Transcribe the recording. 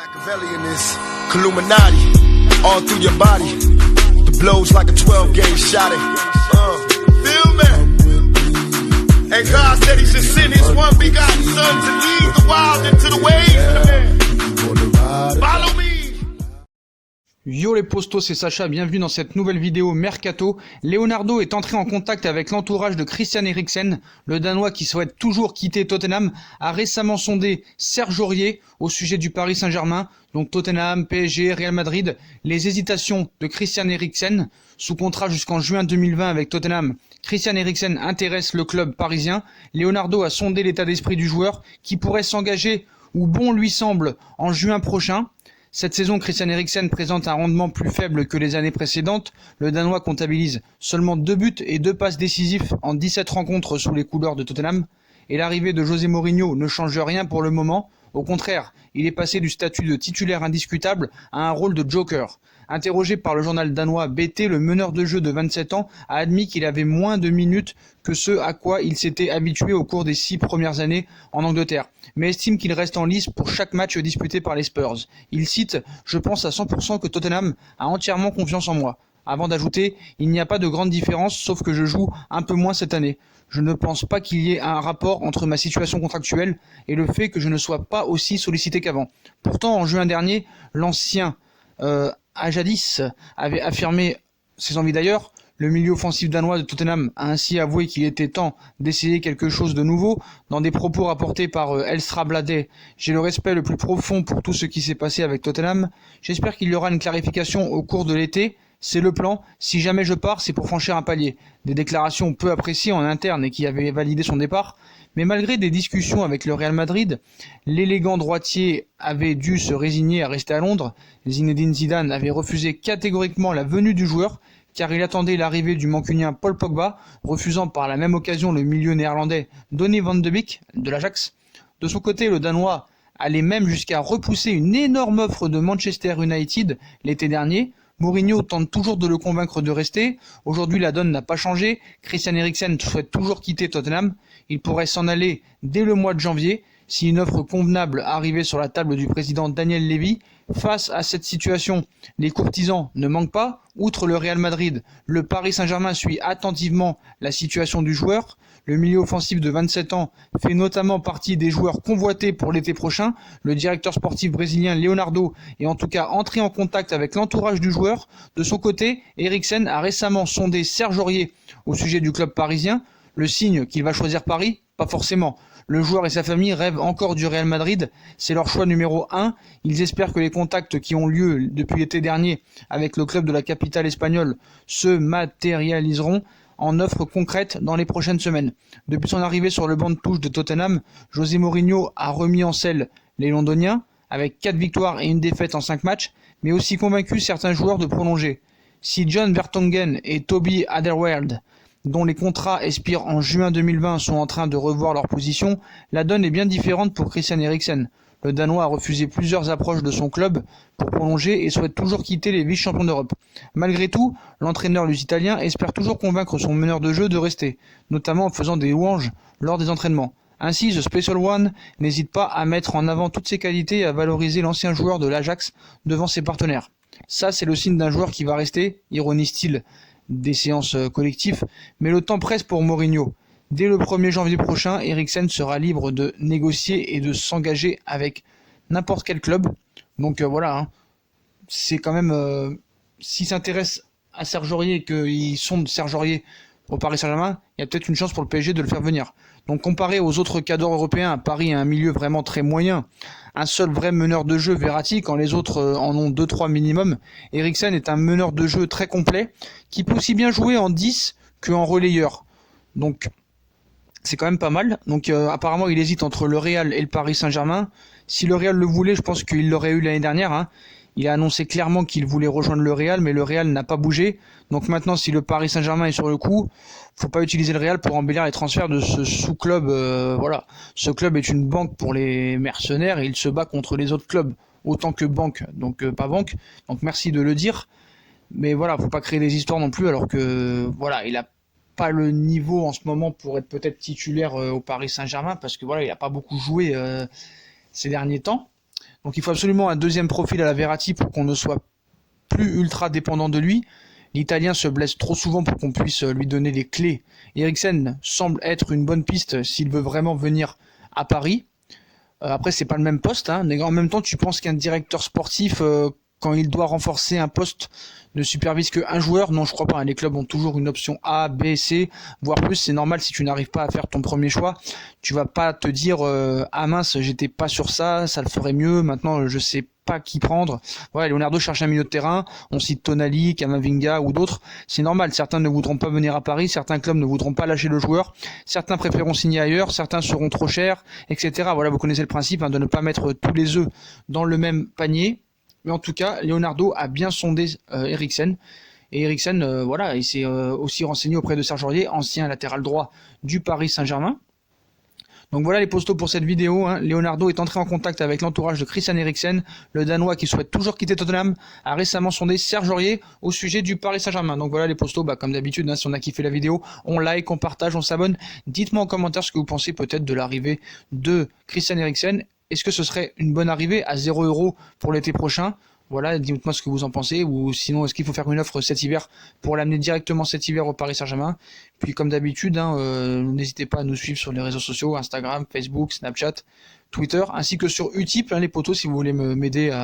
Machiavelli in this Illuminati, all through your body. The blows like a 12-gauge shot. Feel me? And God said He should send His one begotten Son to lead the wild into the ways. Follow me. Yo les postos, c'est Sacha, bienvenue dans cette nouvelle vidéo Mercato. Leonardo est entré en contact avec l'entourage de Christian Eriksen. Le Danois qui souhaite toujours quitter Tottenham a récemment sondé Serge Aurier au sujet du Paris Saint-Germain. Donc Tottenham, PSG, Real Madrid. Les hésitations de Christian Eriksen, sous contrat jusqu'en juin 2020 avec Tottenham. Christian Eriksen intéresse le club parisien. Leonardo a sondé l'état d'esprit du joueur qui pourrait s'engager où bon lui semble en juin prochain. Cette saison, Christian Eriksen présente un rendement plus faible que les années précédentes. Le Danois comptabilise seulement 2 buts et 2 passes décisives en 17 rencontres sous les couleurs de Tottenham. Et l'arrivée de José Mourinho ne change rien pour le moment. Au contraire, il est passé du statut de titulaire indiscutable à un rôle de joker. Interrogé par le journal danois BT, le meneur de jeu de 27 ans a admis qu'il avait moins de minutes que ce à quoi il s'était habitué au cours des 6 premières années en Angleterre, mais estime qu'il reste en lice pour chaque match disputé par les Spurs. Il cite « Je pense à 100% que Tottenham a entièrement confiance en moi ». Avant d'ajouter « Il n'y a pas de grande différence, sauf que je joue un peu moins cette année. Je ne pense pas qu'il y ait un rapport entre ma situation contractuelle et le fait que je ne sois pas aussi sollicité qu'avant. » Pourtant, en juin dernier, l'ancien Ajadis avait affirmé ses envies d'ailleurs. Le milieu offensif danois de Tottenham a ainsi avoué qu'il était temps d'essayer quelque chose de nouveau. Dans des propos rapportés par Elstra Blade, j'ai le respect le plus profond pour tout ce qui s'est passé avec Tottenham. J'espère qu'il y aura une clarification au cours de l'été. C'est le plan. Si jamais je pars, c'est pour franchir un palier. Des déclarations peu appréciées en interne et qui avaient validé son départ. Mais malgré des discussions avec le Real Madrid, l'élégant droitier avait dû se résigner à rester à Londres. Zinedine Zidane avait refusé catégoriquement la venue du joueur, car il attendait l'arrivée du mancunien Paul Pogba, refusant par la même occasion le milieu néerlandais Donny van de Beek de l'Ajax. De son côté, le Danois allait même jusqu'à repousser une énorme offre de Manchester United l'été dernier. Mourinho tente toujours de le convaincre de rester. Aujourd'hui, la donne n'a pas changé. Christian Eriksen souhaite toujours quitter Tottenham. Il pourrait s'en aller dès le mois de janvier si une offre convenable arrivait sur la table du président Daniel Levy. Face à cette situation, les courtisans ne manquent pas. Outre le Real Madrid, le Paris Saint-Germain suit attentivement la situation du joueur. Le milieu offensif de 27 ans fait notamment partie des joueurs convoités pour l'été prochain. Le directeur sportif brésilien Leonardo est en tout cas entré en contact avec l'entourage du joueur. De son côté, Eriksen a récemment sondé Serge Aurier au sujet du club parisien. Le signe qu'il va choisir Paris? Pas forcément. Le joueur et sa famille rêvent encore du Real Madrid, c'est leur choix numéro 1. Ils espèrent que les contacts qui ont lieu depuis l'été dernier avec le club de la capitale espagnole se matérialiseront en offres concrètes dans les prochaines semaines. Depuis son arrivée sur le banc de touche de Tottenham, José Mourinho a remis en selle les Londoniens avec 4 victoires et 1 défaite en 5 matchs, mais aussi convaincu certains joueurs de prolonger. Si John Vertonghen et Toby Alderweireld, dont les contrats expirent en juin 2020, sont en train de revoir leur position, la donne est bien différente pour Christian Eriksen. Le Danois a refusé plusieurs approches de son club pour prolonger et souhaite toujours quitter les vice-champions d'Europe. Malgré tout, l'entraîneur lusitanien espère toujours convaincre son meneur de jeu de rester, notamment en faisant des louanges lors des entraînements. Ainsi, The Special One n'hésite pas à mettre en avant toutes ses qualités et à valoriser l'ancien joueur de l'Ajax devant ses partenaires. Ça, c'est le signe d'un joueur qui va rester, ironie-t-il, des séances collectives, mais le temps presse pour Mourinho. Dès le 1er janvier prochain, Eriksen sera libre de négocier et de s'engager avec n'importe quel club. Donc voilà, hein. C'est quand même... s'il s'intéresse à Serge Aurier et qu'il sonde Serge Aurier au Paris Saint-Germain, il y a peut-être une chance pour le PSG de le faire venir. Donc comparé aux autres cadors européens, Paris a un milieu vraiment très moyen. Un seul vrai meneur de jeu, Verratti, quand les autres en ont 2-3 minimum. Eriksen est un meneur de jeu très complet, qui peut aussi bien jouer en 10 qu'en relayeur. Donc c'est quand même pas mal. Donc apparemment il hésite entre le Real et le Paris Saint-Germain. Si le Real le voulait, je pense qu'il l'aurait eu l'année dernière, hein. Il a annoncé clairement qu'il voulait rejoindre le Real, mais le Real n'a pas bougé. Donc maintenant, si le Paris Saint-Germain est sur le coup, faut pas utiliser le Real pour embellir les transferts de ce sous-club. Voilà, ce club est une banque pour les mercenaires et il se bat contre les autres clubs autant que banque, donc pas banque. Donc merci de le dire, mais voilà, faut pas créer des histoires non plus, alors que voilà, il a pas le niveau en ce moment pour être peut-être titulaire au Paris Saint-Germain, parce que voilà, il a pas beaucoup joué ces derniers temps. Donc il faut absolument un deuxième profil à la Verratti pour qu'on ne soit plus ultra dépendant de lui. L'Italien se blesse trop souvent pour qu'on puisse lui donner les clés. Eriksen semble être une bonne piste s'il veut vraiment venir à Paris. Après, c'est pas le même poste, hein, mais en même temps, tu penses qu'un directeur sportif, quand il doit renforcer un poste, ne supervise qu'un joueur? Non, je crois pas, hein. Les clubs ont toujours une option A, B, C, voire plus. C'est normal, si tu n'arrives pas à faire ton premier choix, tu vas pas te dire ah mince, j'étais pas sur ça, ça le ferait mieux, maintenant je sais pas qui prendre. Ouais, Leonardo cherche un milieu de terrain, on cite Tonali, Camavinga ou d'autres. C'est normal, certains ne voudront pas venir à Paris, certains clubs ne voudront pas lâcher le joueur, certains préféreront signer ailleurs, certains seront trop chers, etc. Voilà, vous connaissez le principe, hein, de ne pas mettre tous les œufs dans le même panier. Mais en tout cas, Leonardo a bien sondé Eriksen. Et Eriksen, voilà, il s'est aussi renseigné auprès de Serge Aurier, ancien latéral droit du Paris Saint-Germain. Donc voilà les postos pour cette vidéo, hein. Leonardo est entré en contact avec l'entourage de Christian Eriksen. Le Danois, qui souhaite toujours quitter Tottenham, a récemment sondé Serge Aurier au sujet du Paris Saint-Germain. Donc voilà les postos, comme d'habitude, hein, si on a kiffé la vidéo, on like, on partage, on s'abonne. Dites-moi en commentaire ce que vous pensez peut-être de l'arrivée de Christian Eriksen. Est-ce que ce serait une bonne arrivée à 0 € pour l'été prochain? Voilà, dites-moi ce que vous en pensez, ou sinon est-ce qu'il faut faire une offre cet hiver pour l'amener directement cet hiver au Paris Saint-Germain. Puis comme d'habitude, hein, n'hésitez pas à nous suivre sur les réseaux sociaux, Instagram, Facebook, Snapchat, Twitter, ainsi que sur Utip, hein, les potos, si vous voulez m'aider à